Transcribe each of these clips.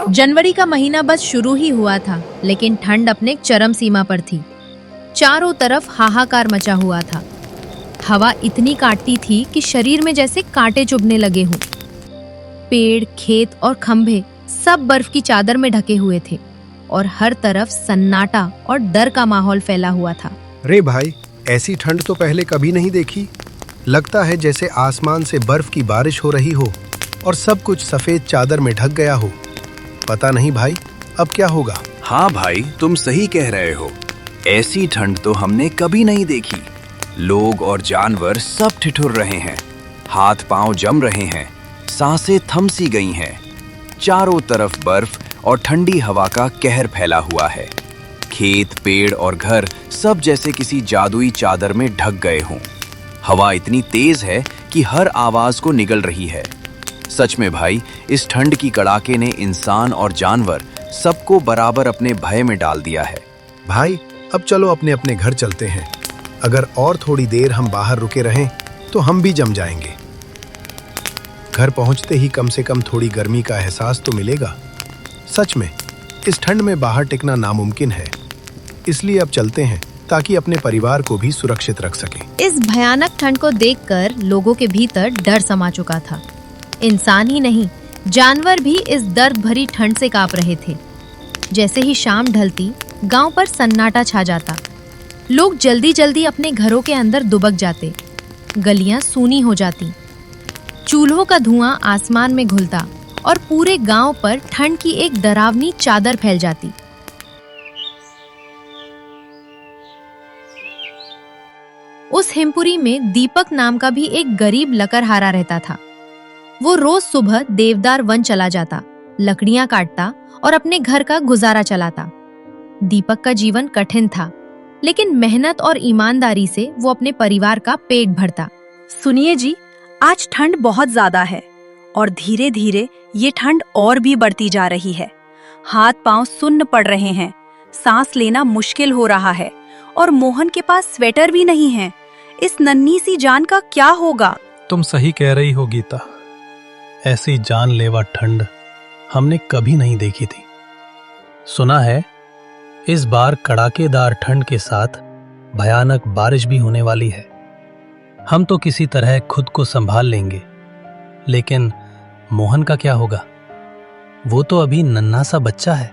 जनवरी का महीना बस शुरू ही हुआ था, लेकिन ठंड अपने चरम सीमा पर थी। चारों तरफ हाहाकार मचा हुआ था। हवा इतनी काटती थी कि शरीर में जैसे कांटे चुभने लगे हों। पेड़, खेत और खंभे सब बर्फ की चादर में ढके हुए थे और हर तरफ सन्नाटा और डर का माहौल फैला हुआ था। रे भाई, ऐसी ठंड तो पहले कभी नहीं देखी। लगता है जैसे आसमान से बर्फ की बारिश हो रही हो और सब कुछ सफेद चादर में ढक गया हो। पता नहीं भाई, अब क्या होगा। हाँ भाई, तुम सही कह रहे हो। ऐसी ठंड तो हमने कभी नहीं देखी। लोग और जानवर सब ठिठुर रहे हैं, हाथ पांव जम रहे हैं, सांसें थम सी गई हैं। चारों तरफ बर्फ और ठंडी हवा का कहर फैला हुआ है। खेत, पेड़ और घर सब जैसे किसी जादुई चादर में ढक गए हों। हवा इतनी तेज है कि हर आवाज को निगल रही है। सच में भाई, इस ठंड की कड़ाके ने इंसान और जानवर सबको बराबर अपने भय में डाल दिया है। भाई, अब चलो अपने अपने घर चलते हैं। अगर और थोड़ी देर हम बाहर रुके रहें तो हम भी जम जाएंगे। घर पहुंचते ही कम से कम थोड़ी गर्मी का एहसास तो मिलेगा। सच में इस ठंड में बाहर टिकना नामुमकिन है। इसलिए अब चलते हैं ताकि अपने परिवार को भी सुरक्षित रख सकें। इस भयानक ठंड को देखकर लोगों के भीतर डर समा चुका था। इंसान ही नहीं, जानवर भी इस दर्द भरी ठंड से कांप रहे थे। जैसे ही शाम ढलती, गांव पर सन्नाटा छा जाता। लोग जल्दी जल्दी अपने घरों के अंदर दुबक जाते। गलियां सूनी हो जाती। चूल्हों का धुआं आसमान में घुलता और पूरे गांव पर ठंड की एक डरावनी चादर फैल जाती। उस हिमपुरी में दीपक नाम का भी एक गरीब लकड़हारा रहता था। वो रोज सुबह देवदार वन चला जाता, लकड़ियां काटता और अपने घर का गुजारा चलाता। दीपक का जीवन कठिन था, लेकिन मेहनत और ईमानदारी से वो अपने परिवार का पेट भरता। सुनिए जी, आज ठंड बहुत ज्यादा है और धीरे धीरे ये ठंड और भी बढ़ती जा रही है। हाथ पांव सुन्न पड़ रहे हैं, सांस लेना मुश्किल हो रहा है और मोहन के पास स्वेटर भी नहीं है। इस नन्ही सी जान का क्या होगा? तुम सही कह रही हो गीता। ऐसी जानलेवा ठंड हमने कभी नहीं देखी थी। सुना है इस बार कड़ाकेदार ठंड के साथ भयानक बारिश भी होने वाली है। हम तो किसी तरह खुद को संभाल लेंगे, लेकिन मोहन का क्या होगा? वो तो अभी नन्हा सा बच्चा है।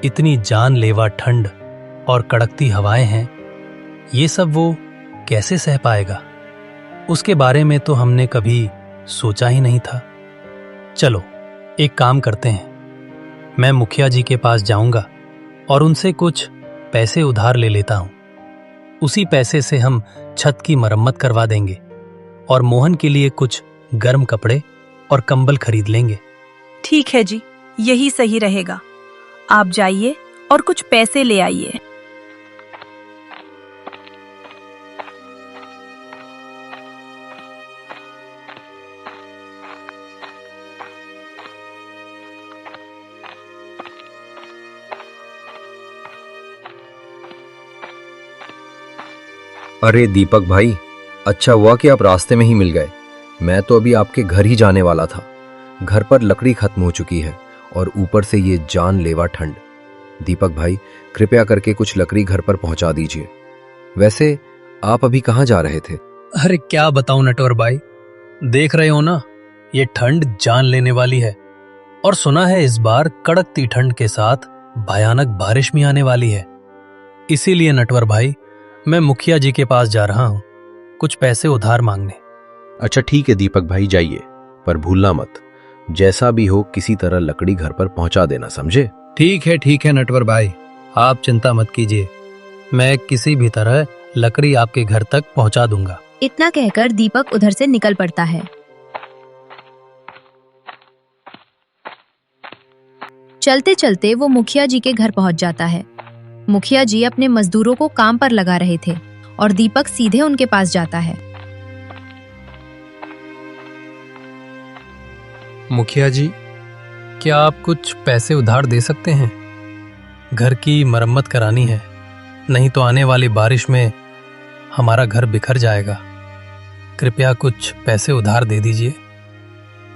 इतनी जानलेवा ठंड और कड़कती हवाएं हैं, ये सब वो कैसे सह पाएगा? उसके बारे में तो हमने कभी सोचा ही नहीं था। चलो एक काम करते हैं, मैं मुखिया जी के पास जाऊंगा और उनसे कुछ पैसे उधार ले लेता हूं। उसी पैसे से हम छत की मरम्मत करवा देंगे और मोहन के लिए कुछ गर्म कपड़े और कंबल खरीद लेंगे। ठीक है जी, यही सही रहेगा। आप जाइए और कुछ पैसे ले आइए। अरे दीपक भाई, अच्छा हुआ कि आप रास्ते में ही मिल गए। मैं तो अभी आपके घर ही जाने वाला था। घर पर लकड़ी खत्म हो चुकी है और ऊपर से ये जानलेवा ठंड। दीपक भाई, कृपया करके कुछ लकड़ी घर पर पहुंचा दीजिए। वैसे आप अभी कहाँ जा रहे थे? अरे क्या बताऊं नटवर भाई, देख रहे हो ना, ये ठंड जान लेने वाली है। और सुना है इस बार कड़कती ठंड के साथ भयानक बारिश भी आने वाली है। इसीलिए नटवर भाई, मैं मुखिया जी के पास जा रहा हूं कुछ पैसे उधार मांगने। अच्छा ठीक है दीपक भाई, जाइए, पर भूलना मत, जैसा भी हो किसी तरह लकड़ी घर पर पहुंचा देना, समझे? ठीक है नटवर भाई, आप चिंता मत कीजिए। मैं किसी भी तरह लकड़ी आपके घर तक पहुंचा दूंगा। इतना कहकर दीपक उधर से निकल पड़ता है। चलते चलते वो मुखिया जी के घर पहुंच जाता है। मुखिया जी अपने मजदूरों को काम पर लगा रहे थे और दीपक सीधे उनके पास जाता है। मुखिया जी, क्या आप कुछ पैसे उधार दे सकते हैं? घर की मरम्मत करानी है, नहीं तो आने वाली बारिश में हमारा घर बिखर जाएगा। कृपया कुछ पैसे उधार दे दीजिए।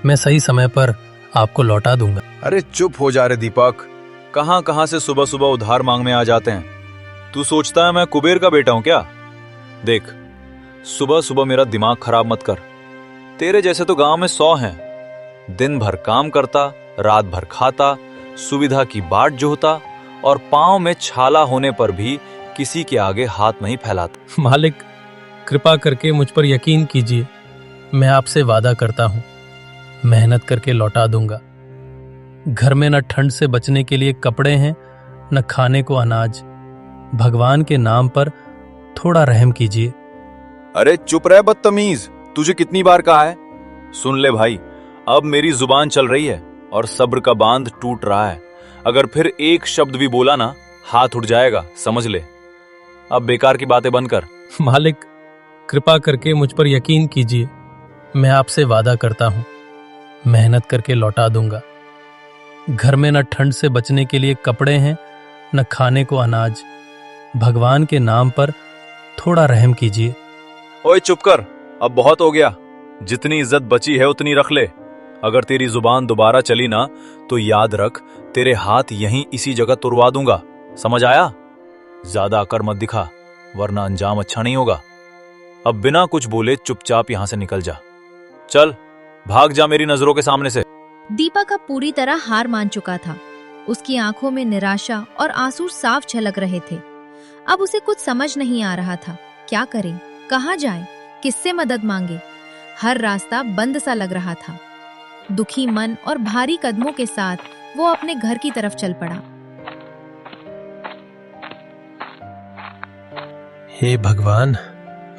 मैं सही समय पर आपको लौटा दूंगा। अरे चुप हो जा रे दीपक, कहां कहां से सुबह सुबह उधार मांगने आ जाते हैं। तू सोचता है मैं कुबेर का बेटा हूं क्या? देख, सुबह सुबह मेरा दिमाग खराब मत कर। तेरे जैसे तो गांव में 100 हैं। दिन भर काम करता, रात भर खाता, सुविधा की बाट जोहता और पांव में छाला होने पर भी किसी के आगे हाथ नहीं फैलाता। मालिक, कृपा करके मुझ पर यकीन कीजिए। मैं आपसे वादा करता हूं, मेहनत करके लौटा दूंगा। घर में न ठंड से बचने के लिए कपड़े हैं, न खाने को अनाज। भगवान के नाम पर थोड़ा रहम कीजिए। अरे चुप रह बदतमीज, तुझे कितनी बार कहा है? सुन ले भाई, अब मेरी जुबान चल रही है और सब्र का बांध टूट रहा है। अगर फिर एक शब्द भी बोला ना, हाथ उठ जाएगा, समझ ले। अब बेकार की बातें बंद कर। मालिक, कृपा करके मुझ पर यकीन कीजिए। मैं आपसे वादा करता हूं, मेहनत करके लौटा दूंगा। घर में न ठंड से बचने के लिए कपड़े हैं, न खाने को अनाज। भगवान के नाम पर थोड़ा रहम कीजिए। ओए चुप कर, अब बहुत हो गया। जितनी इज्जत बची है उतनी रख ले। अगर तेरी जुबान दोबारा चली ना, तो याद रख, तेरे हाथ यहीं इसी जगह तुड़वा दूंगा। समझ आया? ज्यादा अकड़ मत दिखा, वरना अंजाम अच्छा नहीं होगा। अब बिना कुछ बोले चुपचाप यहां से निकल जा। चल, भाग जा मेरी नजरों के सामने से। दीपक अब पूरी तरह हार मान चुका था। उसकी आंखों में निराशा और आंसू साफ छलक रहे थे। अब उसे कुछ समझ नहीं आ रहा था, क्या करे, कहाँ जाए, किससे मदद मांगे। हर रास्ता बंद सा लग रहा था। दुखी मन और भारी कदमों के साथ वो अपने घर की तरफ चल पड़ा। हे भगवान,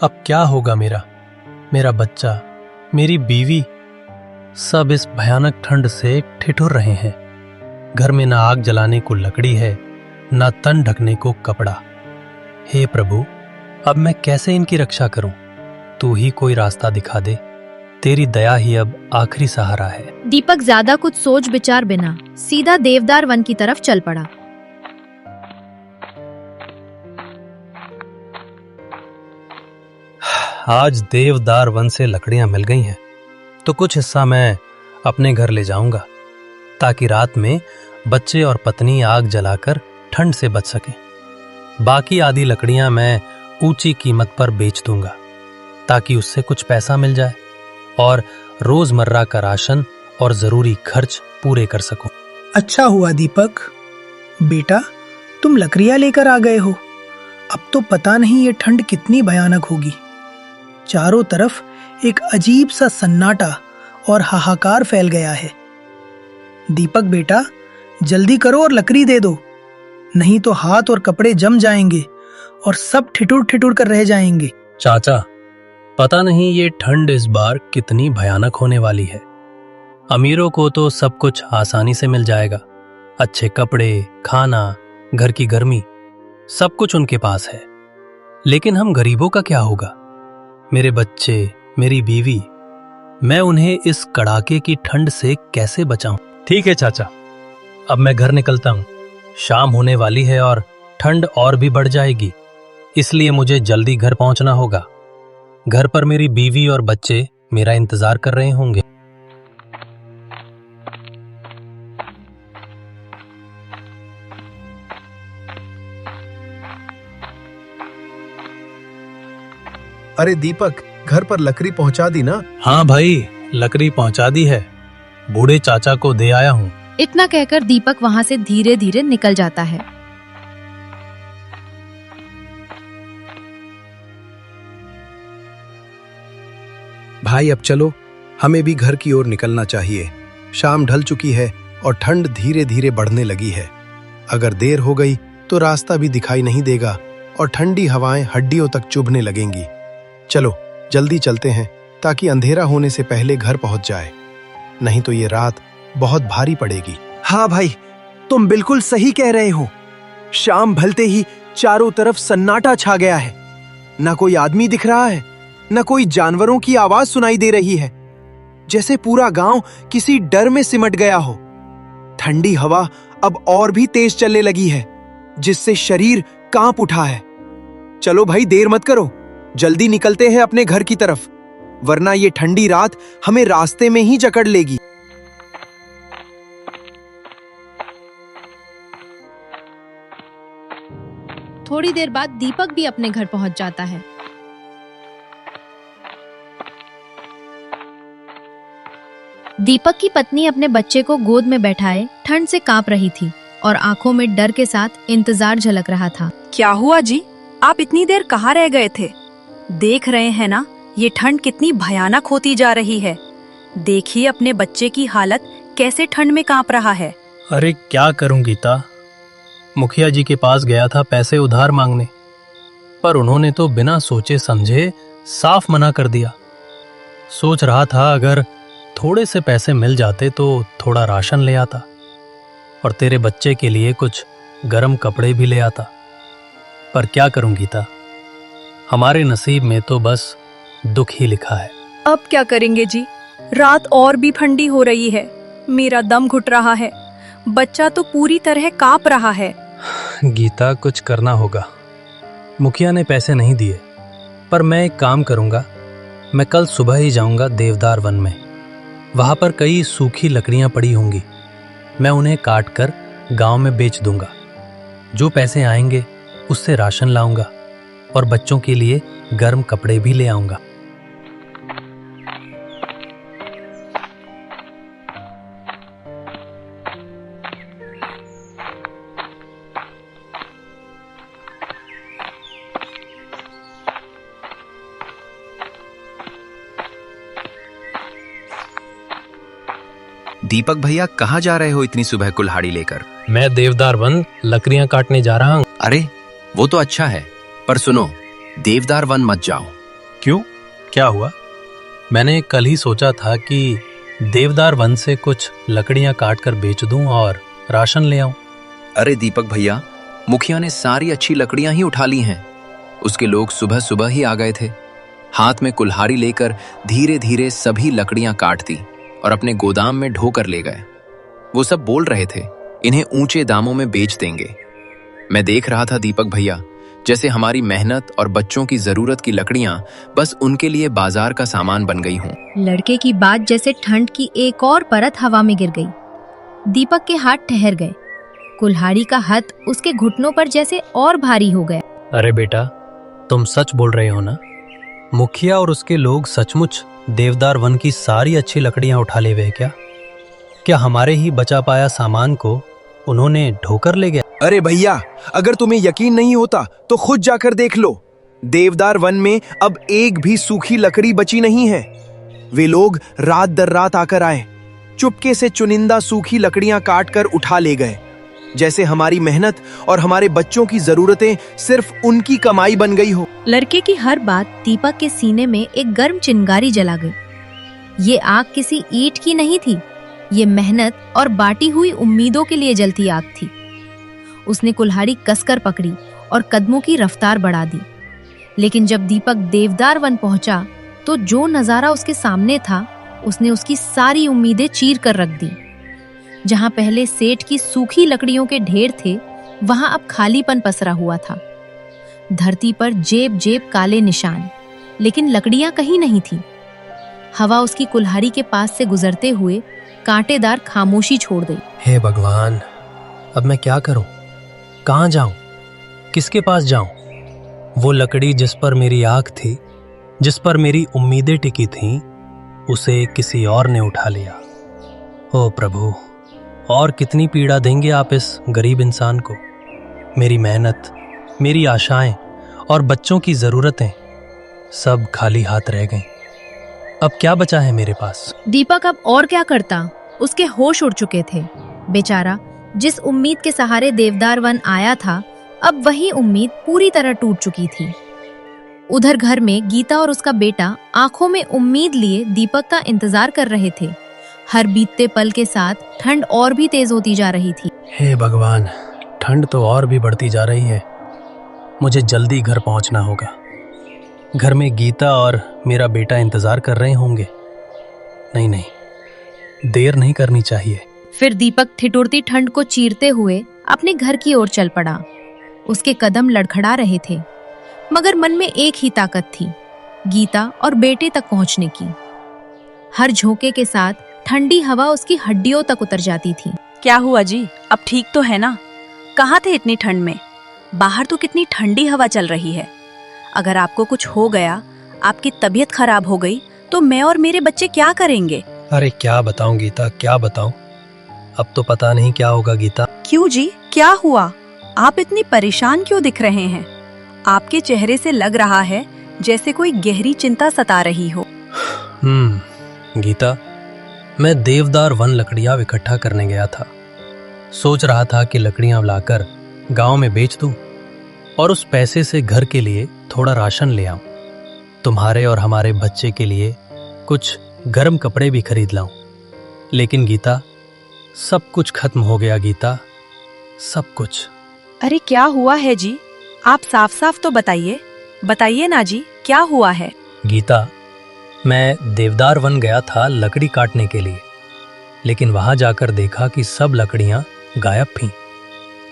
अब क्या होगा मेरा बच्चा, मेरी बीवी, सब इस भयानक ठंड से ठिठुर रहे हैं। घर में ना आग जलाने को लकड़ी है, ना तन ढकने को कपड़ा। हे प्रभु, अब मैं कैसे इनकी रक्षा करूं? तू ही कोई रास्ता दिखा दे। तेरी दया ही अब आखिरी सहारा है। दीपक ज्यादा कुछ सोच विचार बिना सीधा देवदार वन की तरफ चल पड़ा। आज देवदार वन से लकड़ियां मिल गई हैं, तो कुछ हिस्सा मैं अपने घर ले जाऊंगा, ताकि रात में बच्चे और पत्नी आग जलाकर ठंड से बच सकें। बाकी आधी लकड़ियां मैं ऊंची कीमत पर बेच दूंगा, ताकि उससे कुछ पैसा मिल जाए और रोजमर्रा का राशन और जरूरी खर्च पूरे कर सकूं। अच्छा हुआ दीपक बेटा, तुम लकड़ियां लेकर आ गए हो। अब तो पता नहीं ये ठंड कितनी भयानक होगी। चारों तरफ एक अजीब सा सन्नाटा और हाहाकार फैल गया है। दीपक बेटा, जल्दी करो और लकड़ी दे दो, नहीं तो हाथ और कपड़े जम जाएंगे और सब ठिठुर ठिठुर कर रह जाएंगे। चाचा, पता नहीं ये ठंड इस बार कितनी भयानक होने वाली है। अमीरों को तो सब कुछ आसानी से मिल जाएगा, अच्छे कपड़े, खाना, घर की गर्मी, सब कुछ उनके पास है। लेकिन हम गरीबों का क्या होगा? मेरे बच्चे, मेरी बीवी, मैं उन्हें इस कड़ाके की ठंड से कैसे बचाऊं? ठीक है चाचा, अब मैं घर निकलता हूं। शाम होने वाली है और ठंड और भी बढ़ जाएगी, इसलिए मुझे जल्दी घर पहुंचना होगा। घर पर मेरी बीवी और बच्चे मेरा इंतजार कर रहे होंगे। अरे दीपक, घर पर लकड़ी पहुंचा दी ना? हाँ भाई, लकड़ी पहुंचा दी है, बूढ़े चाचा को दे आया हूँ। इतना कहकर दीपक वहां से धीरे धीरे निकल जाता है। भाई अब चलो, हमें भी घर की ओर निकलना चाहिए। शाम ढल चुकी है और ठंड धीरे धीरे बढ़ने लगी है। अगर देर हो गई तो रास्ता भी दिखाई नहीं देगा और ठंडी हवाएं हड्डियों तक चुभने लगेंगी। चलो जल्दी चलते हैं, ताकि अंधेरा होने से पहले घर पहुंच जाए, नहीं तो ये रात बहुत भारी पड़ेगी। हाँ भाई, तुम बिल्कुल सही कह रहे हो। शाम ढलते ही चारों तरफ सन्नाटा छा गया है। न कोई आदमी दिख रहा है, न कोई जानवरों की आवाज सुनाई दे रही है। जैसे पूरा गांव किसी डर में सिमट गया हो। ठंडी हवा अब और भी तेज चलने लगी है, जिससे शरीर कांप उठा है। चलो भाई, देर मत करो, जल्दी निकलते हैं अपने घर की तरफ, वरना ये ठंडी रात हमें रास्ते में ही जकड़ लेगी। थोड़ी देर बाद दीपक भी अपने घर पहुंच जाता है। दीपक की पत्नी अपने बच्चे को गोद में बैठाए ठंड से कांप रही थी और आंखों में डर के साथ इंतजार झलक रहा था। क्या हुआ जी? आप इतनी देर कहाँ रह गए थे? देख रहे हैं ना, ये ठंड कितनी भयानक होती जा रही है। देखिए अपने बच्चे की हालत कैसे ठंड में कांप रहा है। अरे क्या करूं गीता, मुखिया जी के पास गया था पैसे उधार मांगने, पर उन्होंने तो बिना सोचे समझे साफ मना कर दिया। सोच रहा था अगर थोड़े से पैसे मिल जाते तो थोड़ा राशन ले आता और तेरे बच्चे के लिए कुछ गर्म कपड़े भी ले आता, पर क्या करूं गीता, हमारे नसीब में तो बस दुख ही लिखा है। अब क्या करेंगे जी? रात और भी ठंडी हो रही है, मेरा दम घुट रहा है, बच्चा तो पूरी तरह कांप रहा है। गीता कुछ करना होगा। मुखिया ने पैसे नहीं दिए, पर मैं एक काम करूंगा, मैं कल सुबह ही जाऊंगा देवदार वन में। वहां पर कई सूखी लकड़ियां पड़ी होंगी, मैं उन्हें काट कर गांव में बेच दूंगा। जो पैसे आएंगे उससे राशन लाऊंगा और बच्चों के लिए गर्म कपड़े भी ले आऊंगा। दीपक भैया कहाँ जा रहे हो इतनी सुबह कुल्हाड़ी लेकर? मैं देवदार वन लकड़ियां काटने जा रहा हूं। अरे वो तो अच्छा है, पर सुनो, देवदार वन मत जाओ। क्यों, क्या हुआ? मैंने कल ही सोचा था कि देवदार वन से कुछ लकड़ियां काट कर बेच दूं और राशन ले आऊं। अरे दीपक भैया, मुखिया ने सारी अच्छी लकड़ियां ही उठा ली हैं। उसके लोग सुबह सुबह ही आ गए थे, हाथ में कुल्हाड़ी लेकर धीरे धीरे सभी लकड़ियां काट दी और अपने गोदाम में ढो कर ले गए। वो सब बोल रहे थे इन्हें ऊंचे दामों में बेच देंगे। मैं देख रहा था दीपक भैया, जैसे हमारी मेहनत और बच्चों की जरूरत की लकड़ियां बस उनके लिए बाजार का सामान बन गई हों। लड़के की बात जैसे ठंड की एक और परत हवा में गिर गई। दीपक के हाथ ठहर गए, कुल्हाड़ी का हाथ उसके घुटनों पर जैसे और भारी हो गया। अरे बेटा, तुम सच बोल रहे हो ना? मुखिया और उसके लोग सचमुच देवदार वन की सारी अच्छी लकड़ियां उठा ले गए क्या? क्या हमारे ही बचा पाया सामान को उन्होंने ढोकर ले गया? अरे भैया, अगर तुम्हें यकीन नहीं होता तो खुद जाकर देख लो। देवदार वन में अब एक भी सूखी लकड़ी बची नहीं है। वे लोग रात दर रात आकर आए, चुपके से चुनिंदा सूखी लकड़ियां काट कर उठा ले गए, जैसे हमारी मेहनत और हमारे बच्चों की जरूरतें सिर्फ उनकी कमाई बन गई हो। लड़के की हर बात दीपक के सीने में एक गर्म चिंगारी जला गई। ये आग किसी ईंट की नहीं थी, ये मेहनत और बांटी हुई उम्मीदों के लिए जलती आग थी। उसने कुल्हाड़ी कसकर पकड़ी और कदमों की रफ्तार बढ़ा दी। लेकिन जब दीपक देवदार वन पहुंचा तो जो नजारा उसके सामने था, उसने उसकी सारी उम्मीदें चीर कर रख दी। जहां पहले सेठ की सूखी लकड़ियों के ढेर थे, वहां अब खालीपन पसरा हुआ था। धरती पर जेब जेब काले निशान, लेकिन लकड़ियां कहीं नहीं थी। हवा उसकी कुल्हाड़ी के पास से गुजरते हुए कांटेदार खामोशी छोड़ गई। हे भगवान, अब मैं क्या करूं? कहां जाऊं? किसके पास जाऊं? वो लकड़ी जिस पर मेरी आंख थी, जिस पर मेरी उम्मीदें टिकी थीं, उसे किसी और ने उठा लिया। ओ प्रभु, और कितनी पीड़ा देंगे आप इस गरीब इंसान को। मेरी मेहनत, मेरी आशाएं और बच्चों की जरूरतें सब खाली हाथ रह गईं। अब क्या बचा है मेरे पास? दीपक अब और क्या करता? उसके होश उड़ चुके थे। बेचारा जिस उम्मीद के सहारे देवदार वन आया था, अब वही उम्मीद पूरी तरह टूट चुकी थी। उधर घर में गीता और उसका बेटा आंखों में उम्मीद लिए दीपक का इंतजार कर रहे थे। हर बीतते पल के साथ ठंड और भी तेज होती जा रही थी। हे भगवान, ठंड तो और भी बढ़ती जा रही है। मुझे जल्दी घर पहुंचना होगा। घर में गीता और मेरा बेटा इंतजार कर रहे होंगे। नहीं नहीं, देर नहीं करनी चाहिए। फिर दीपक ठिठुरती ठंड को चीरते हुए अपने घर की ओर चल पड़ा। उसके कदम लड़खड़ा रहे थे, मगर मन में एक ही ताकत थी, गीता और बेटे तक पहुंचने की। हर झोंके के साथ ठंडी हवा उसकी हड्डियों तक उतर जाती थी। क्या हुआ जी? अब ठीक तो है ना? कहाँ थे इतनी ठंड में? बाहर तो कितनी ठंडी हवा चल रही है। अगर आपको कुछ हो गया, आपकी तबीयत खराब हो गई, तो मैं और मेरे बच्चे क्या करेंगे? अरे क्या बताऊं गीता, क्या बताऊं। अब तो पता नहीं क्या होगा गीता। क्यों जी, क्या हुआ? आप इतनी परेशान क्यों दिख रहे हैं? आपके चेहरे से लग रहा है जैसे कोई गहरी चिंता सता रही हो। गीता, मैं देवदार वन लकड़ियां इकट्ठा करने गया था। सोच रहा था कि लकड़ियां लाकर गांव में बेच दूं और उस पैसे से घर के लिए थोड़ा राशन ले आऊं। तुम्हारे और हमारे बच्चे के लिए कुछ गर्म कपड़े भी खरीद लाऊं। लेकिन गीता, सब कुछ खत्म हो गया गीता, सब कुछ। अरे क्या हुआ है जी? आप साफ साफ तो बताइए ना जी, क्या हुआ है? गीता, मैं देवदार वन गया था लकड़ी काटने के लिए, लेकिन वहां जाकर देखा कि सब लकड़ियां गायब थीं।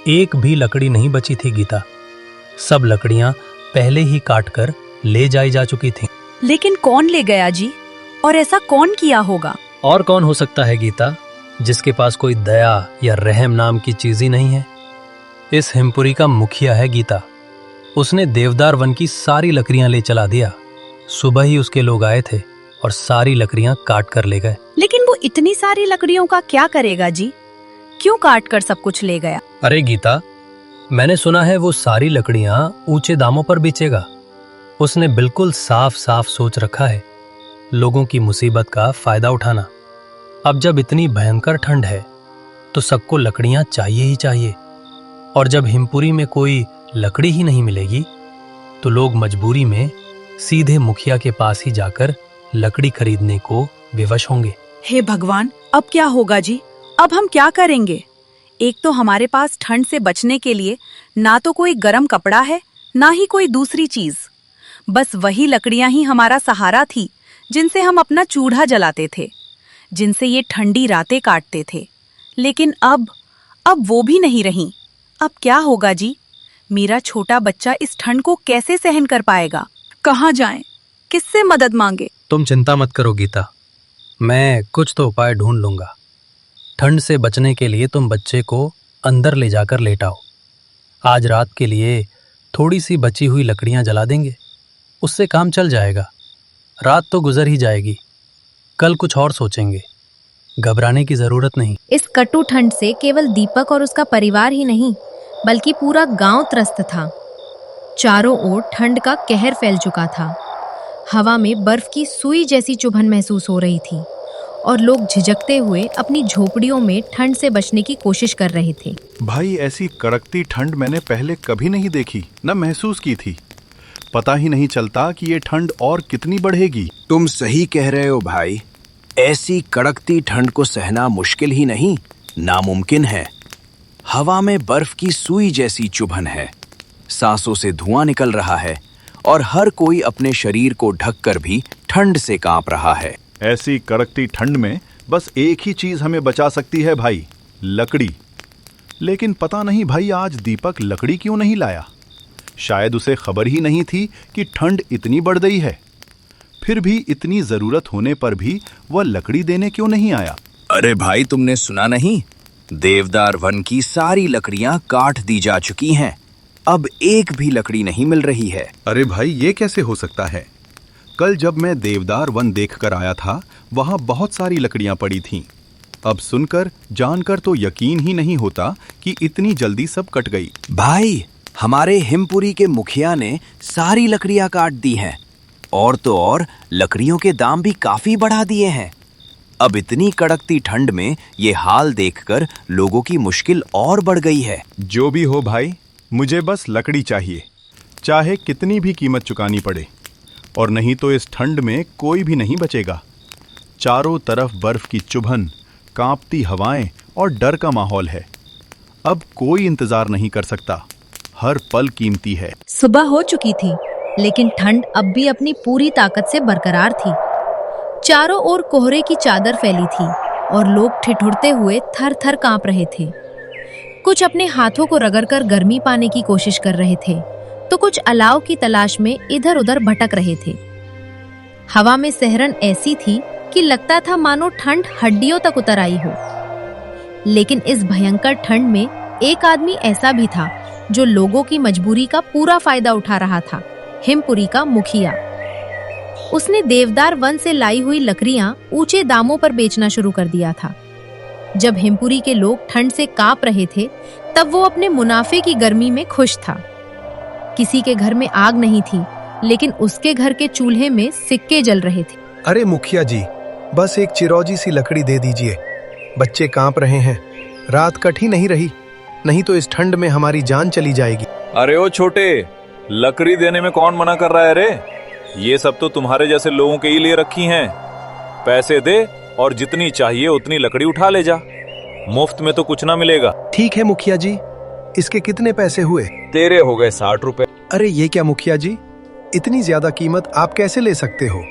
एक भी लकड़ी नहीं बची थी गीता। सब लकड़ियां पहले ही काटकर ले जाई जा चुकी थीं। लेकिन कौन ले गया जी? और ऐसा कौन किया होगा? और कौन हो सकता है गीता, जिसके पास कोई दया या रहम नाम की चीज ही नहीं है? इस हिमपुरी का मुखिया है गीता। उसने देवदार वन की सारी लकड़ियां ले चला दिया। सुबह ही उसके लोग आए थे और सारी लकड़ियां काट कर ले गए। लेकिन वो इतनी सारी लकड़ियों का क्या करेगा जी? क्यों काट कर सब कुछ ले गया? अरे गीता, मैंने सुना है वो सारी लकड़ियां ऊंचे दामों पर बेचेगा। उसने बिल्कुल साफ साफ सोच रखा है लोगों की मुसीबत का फायदा उठाना। अब जब इतनी भयंकर ठंड है तो सबको लकड़ियां चाहिए ही चाहिए, और जब हिमपुरी में कोई लकड़ी ही नहीं मिलेगी तो लोग मजबूरी में सीधे मुखिया के पास ही जाकर लकड़ी खरीदने को विवश होंगे। हे भगवान, अब क्या होगा जी? अब हम क्या करेंगे? एक तो हमारे पास ठंड से बचने के लिए ना तो कोई गर्म कपड़ा है, ना ही कोई दूसरी चीज। बस वही लकड़ियां ही हमारा सहारा थी जिनसे हम अपना चूल्हा जलाते थे, जिनसे ये ठंडी रातें काटते थे। लेकिन अब वो भी नहीं रही। अब क्या होगा जी? मेरा छोटा बच्चा इस ठंड को कैसे सहन कर पाएगा? कहाँ जाएं? किससे मदद मांगे? तुम चिंता मत करो गीता, मैं कुछ तो उपाय ढूंढ लूंगा। ठंड से बचने के लिए तुम बच्चे को अंदर ले जाकर लेटाओ। आज रात के लिए थोड़ी सी बची हुई लकड़ियां जला देंगे, उससे काम चल जाएगा। रात तो गुजर ही जाएगी, कल कुछ और सोचेंगे। घबराने की जरूरत नहीं। इस कटु ठंड से केवल दीपक और उसका परिवार ही नहीं, बल्कि पूरा गांव त्रस्त था। चारों ओर ठंड का कहर फैल चुका था। हवा में बर्फ की सुई जैसी चुभन महसूस हो रही थी और लोग झिझकते हुए अपनी झोपड़ियों में ठंड से बचने की कोशिश कर रहे थे। भाई, ऐसी कड़कती ठंड मैंने पहले कभी नहीं देखी, न महसूस की थी। पता ही नहीं चलता कि ये ठंड और कितनी बढ़ेगी। तुम सही कह रहे हो भाई। ऐसी कड़कती ठंड को सहना मुश्किल ही नहीं, नामुमकिन है। हवा में बर्फ की सुई जैसी चुभन है, सांसों से धुआं निकल रहा है और हर कोई अपने शरीर को ढककर भी ठंड से कांप रहा है। ऐसी कड़कती ठंड में बस एक ही चीज हमें बचा सकती है भाई, लकड़ी। लेकिन पता नहीं भाई, आज दीपक लकड़ी क्यों नहीं लाया? शायद उसे खबर ही नहीं थी कि ठंड इतनी बढ़ गई है। फिर भी इतनी जरूरत होने पर भी वह लकड़ी देने क्यों नहीं आया? अरे भाई, तुमने सुना नहीं? देवदार वन की सारी लकड़ियां काट दी जा चुकी हैं। अब एक भी लकड़ी नहीं मिल रही है। अरे भाई, ये कैसे हो सकता है? कल जब मैं देवदार वन देखकर आया था, वहां बहुत सारी लकड़ियां पड़ी थीं। अब सुनकर जानकर तो यकीन ही नहीं होता कि इतनी जल्दी सब कट गई। भाई, हमारे हिमपुरी के मुखिया ने सारी लकड़ियां काट दी हैं, और तो और लकड़ियों के दाम भी काफी बढ़ा दिए हैं। अब इतनी कड़कती ठंड में ये हाल देखकर लोगों की मुश्किल और बढ़ गई है। जो भी हो भाई, मुझे बस लकड़ी चाहिए, चाहे कितनी भी कीमत चुकानी पड़े, और नहीं तो इस ठंड में कोई भी नहीं बचेगा। चारों तरफ बर्फ की चुभन, कांपती हवाएं और डर का माहौल है। अब कोई इंतजार नहीं कर सकता, हर पल कीमती है। सुबह हो चुकी थी, लेकिन ठंड अब भी अपनी पूरी ताकत से बरकरार थी। चारों ओर कोहरे की चादर फैली थी और लोग ठिठुरते हुए थर थर कांप रहे थे। कुछ अपने हाथों को रगड़कर गर्मी पाने की कोशिश कर रहे थे, तो कुछ अलाव की तलाश में इधर उधर भटक रहे थे। हवा में सहरन ऐसी थी कि लगता था मानो ठंड हड्डियों तक उतर आई हो। लेकिन इस भयंकर ठंड में एक आदमी ऐसा भी था जो लोगों की मजबूरी का पूरा फायदा उठा रहा था, हिमपुरी का मुखिया। उसने देवदार वन से लाई हुई लकड़ियां ऊंचे दामों पर बेचना शुरू कर दिया था। जब हिमपुरी के लोग ठंड से कांप रहे थे, तब वो अपने मुनाफे की गर्मी में खुश था। किसी के घर में आग नहीं थी, लेकिन उसके घर के चूल्हे में सिक्के जल रहे थे। अरे मुखिया जी, बस एक चिरौंजी सी लकड़ी दे दीजिए। बच्चे कांप रहे हैं, रात कट ही नहीं रही, नहीं तो इस ठंड में हमारी जान चली जाएगी। अरे ओ छोटे, लकड़ी देने में कौन मना कर रहा है रे? ये सब तो तुम्हारे जैसे लोगों के ही लिए रखी हैं। पैसे दे और जितनी चाहिए उतनी लकड़ी उठा ले जा। मुफ्त में तो कुछ ना मिलेगा। ठीक है मुखिया जी, इसके कितने पैसे हुए? तेरे हो गए 60 रुपए। अरे ये क्या मुखिया जी, इतनी ज्यादा कीमत आप कैसे ले सकते हो?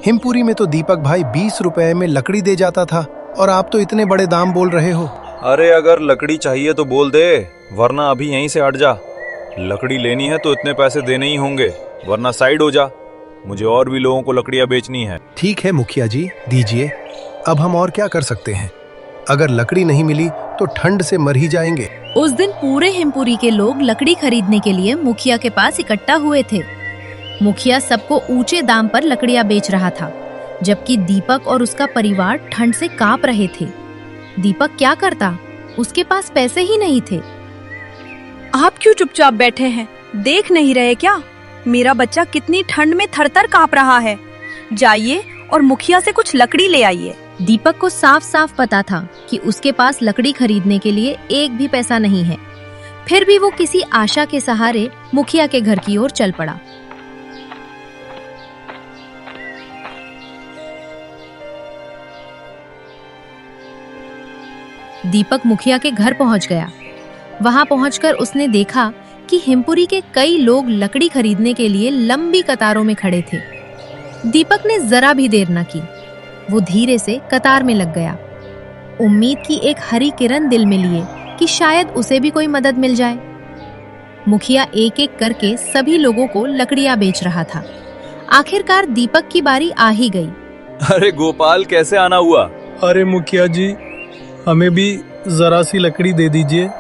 हिमपुरी में तो दीपक भाई 20 रुपए में लकड़ी दे जाता था, और आप तो इतने बड़े दाम बोल रहे हो। अरे अगर लकड़ी चाहिए तो बोल दे, वरना अभी यहीं से हट जा। लकड़ी लेनी है तो इतने पैसे देने ही होंगे, वरना साइड हो जा। मुझे और भी लोगों को लकड़ियां बेचनी है। ठीक है मुखिया जी, दीजिए। अब हम और क्या कर सकते हैं? अगर लकड़ी नहीं मिली तो ठंड से मर ही जाएंगे। उस दिन पूरे हिमपुरी के लोग लकड़ी खरीदने के लिए मुखिया के पास इकट्ठा हुए थे। मुखिया सबको ऊंचे दाम पर लकड़ियां बेच रहा था, जबकि दीपक और उसका परिवार ठंड से कांप रहे थे। दीपक क्या करता? उसके पास पैसे ही नहीं थे। आप क्यों चुपचाप बैठे हैं? देख नहीं रहे क्या? मेरा बच्चा कितनी ठंड में थरथर कांप रहा है। जाइए और मुखिया से कुछ लकड़ी ले आइए। दीपक को साफ साफ पता था कि उसके पास लकड़ी खरीदने के लिए एक भी पैसा नहीं है। फिर भी वो किसी आशा के सहारे मुखिया के घर की ओर चल पड़ा। दीपक मुखिया के घर पहुंच गया। वहां पहुंचकर उसने देखा कि हिमपुरी के कई लोग लकड़ी खरीदने के लिए लंबी कतारों में खड़े थे। दीपक ने जरा भी देर न की, वो धीरे से कतार में लग गया, उम्मीद की एक हरी किरण दिल में लिए कि शायद उसे भी कोई मदद मिल जाए। मुखिया एक एक करके सभी लोगों को लकड़ियां बेच रहा था। आखिरकार दीपक की बारी आ ही गई। अरे गोपाल, कैसे आना हुआ? अरे मुखिया जी, हमें भी जरा सी लकड़ी दे दीजिए,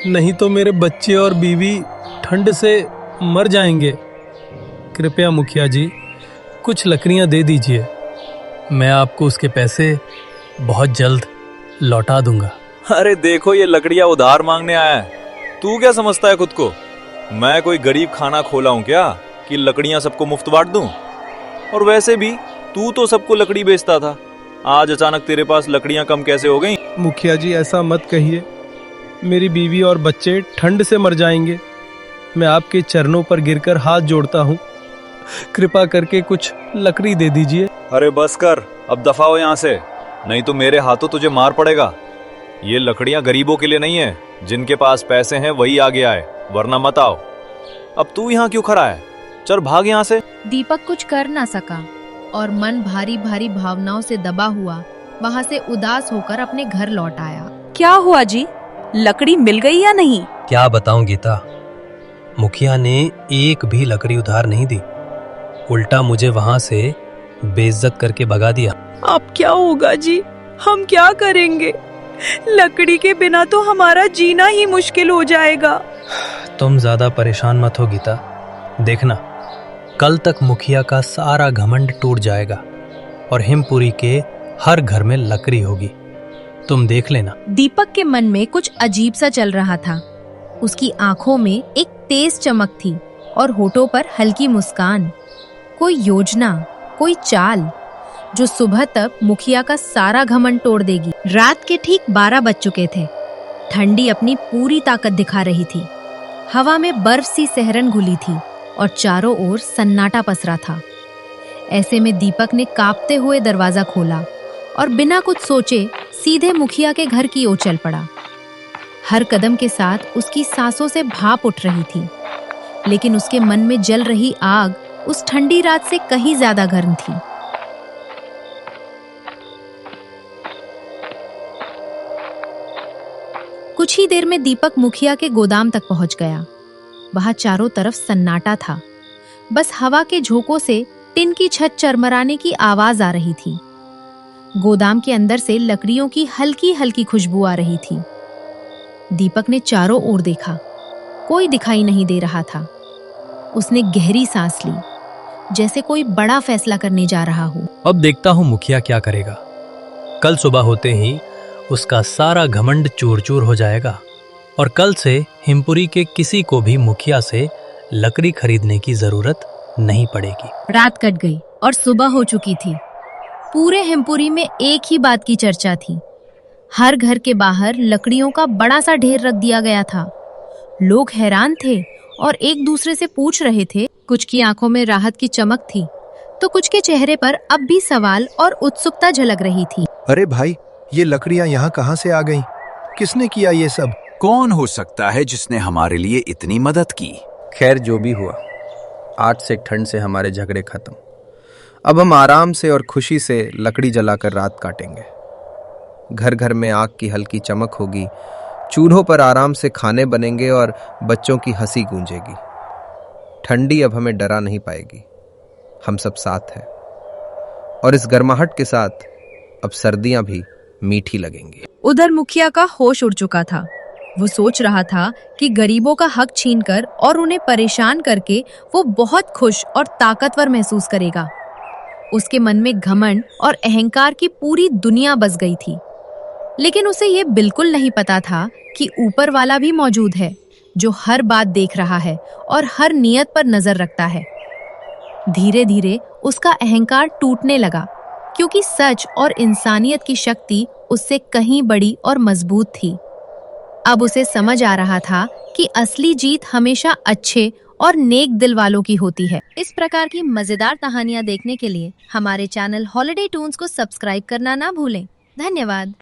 नहीं तो मेरे बच्चे और बीवी ठंड से मर जाएंगे। कृपया मुखिया जी, कुछ लकड़ियां दे दीजिए, मैं आपको उसके पैसे बहुत जल्द लौटा दूंगा। अरे देखो, ये लकड़ियां उधार मांगने आया है। तू क्या समझता है खुद को? मैं कोई गरीब खाना खोला हूं क्या कि लकड़ियां सबको मुफ्त बांट दूं? और वैसे भी तू तो सबको लकड़ी बेचता था, आज अचानक तेरे पास लकड़ियां कम कैसे हो गई? मुखिया जी, ऐसा मत कहिए, मेरी बीवी और बच्चे ठंड से मर जाएंगे। मैं आपके चरणों पर गिरकर हाथ जोड़ता हूँ, कृपा करके कुछ लकड़ी दे दीजिए। अरे बस कर, अब दफा हो यहाँ से, नहीं तो मेरे हाथों तुझे मार पड़ेगा। ये लकड़ियां गरीबों के लिए नहीं है, जिनके पास पैसे हैं वही आगे आए, वरना मत आओ। अब तू यहाँ क्यों खड़ा है? चल भाग यहाँ से। दीपक कुछ कर ना सका और मन भारी भारी भावनाओं से दबा हुआ वहां से उदास होकर अपने घर लौट आया। क्या हुआ जी? लकड़ी मिल गई या नहीं? क्या बताऊं गीता, मुखिया ने एक भी लकड़ी उधार नहीं दी, उल्टा मुझे वहां से बेइज्जत करके भगा दिया। अब क्या होगा जी? हम क्या करेंगे? लकड़ी के बिना तो हमारा जीना ही मुश्किल हो जाएगा। तुम ज्यादा परेशान मत हो गीता, देखना कल तक मुखिया का सारा घमंड टूट जाएगा और हिमपुरी के हर घर में लकड़ी होगी, तुम देख लेना। दीपक के मन में कुछ अजीब सा चल रहा था। उसकी आंखों में एक तेज चमक थी और होठों पर हल्की मुस्कान। कोई योजना, कोई चाल जो सुबह तक मुखिया का सारा घमंड तोड़ देगी। रात के ठीक 12 बज चुके थे। ठंडी अपनी पूरी ताकत दिखा रही थी। हवा में बर्फ सी सहरन घुली थी और चारों ओर सन्नाटा पसरा था। ऐसे में दीपक ने कांपते हुए दरवाजा खोला और बिना कुछ सोचे सीधे मुखिया के घर की ओर चल पड़ा। हर कदम के साथ उसकी सांसों से भाप उठ रही थी, लेकिन उसके मन में जल रही आग उस ठंडी रात से कहीं ज्यादा गर्म थी। कुछ ही देर में दीपक मुखिया के गोदाम तक पहुंच गया। वहां चारों तरफ सन्नाटा था, बस हवा के झोंकों से टिन की छत चरमराने की आवाज आ रही थी। गोदाम के अंदर से लकड़ियों की हल्की हल्की खुशबू आ रही थी। दीपक ने चारों ओर देखा, कोई दिखाई नहीं दे रहा था। उसने गहरी सांस ली, जैसे कोई बड़ा फैसला करने जा रहा हो। अब देखता हूँ मुखिया क्या करेगा। कल सुबह होते ही उसका सारा घमंड चूर चूर हो जाएगा और कल से हिमपुरी के किसी को भी मुखिया से लकड़ी खरीदने की जरूरत नहीं पड़ेगी। रात कट गई और सुबह हो चुकी थी। पूरे हिमपुरी में एक ही बात की चर्चा थी। हर घर के बाहर लकड़ियों का बड़ा सा ढेर रख दिया गया था। लोग हैरान थे और एक दूसरे से पूछ रहे थे। कुछ की आंखों में राहत की चमक थी, तो कुछ के चेहरे पर अब भी सवाल और उत्सुकता झलक रही थी। अरे भाई, ये लकड़ियां यहाँ कहाँ से आ गईं? किसने किया ये सब? कौन हो सकता है जिसने हमारे लिए इतनी मदद की? खैर जो भी हुआ, आज से ठंड से हमारे झगड़े खत्म। अब हम आराम से और खुशी से लकड़ी जलाकर रात काटेंगे। घर घर में आग की हल्की चमक होगी, चूल्हों पर आराम से खाने बनेंगे और बच्चों की हंसी गूंजेगी। ठंडी अब हमें डरा नहीं पाएगी। हम सब साथ हैं और इस गर्माहट के साथ अब सर्दियां भी मीठी लगेंगी। उधर मुखिया का होश उड़ चुका था। वो सोच रहा था कि गरीबों का हक छीनकर और उन्हें परेशान करके वो बहुत खुश और ताकतवर महसूस करेगा। उसके मन में घमंड और अहंकार की पूरी दुनिया बस गई थी। लेकिन उसे ये बिल्कुल नहीं पता था कि ऊपर वाला भी मौजूद है, जो हर बात देख रहा है और हर नियत पर नजर रखता है। धीरे धीरे उसका अहंकार टूटने लगा, क्योंकि सच और इंसानियत की शक्ति उससे कहीं बड़ी और मजबूत थी। अब उसे समझ आ रहा था कि असली जीत हमेशा अच्छे और नेक दिल वालों की होती है। इस प्रकार की मजेदार कहानियां देखने के लिए हमारे चैनल हॉलिडे टून्स को सब्सक्राइब करना ना भूलें। धन्यवाद।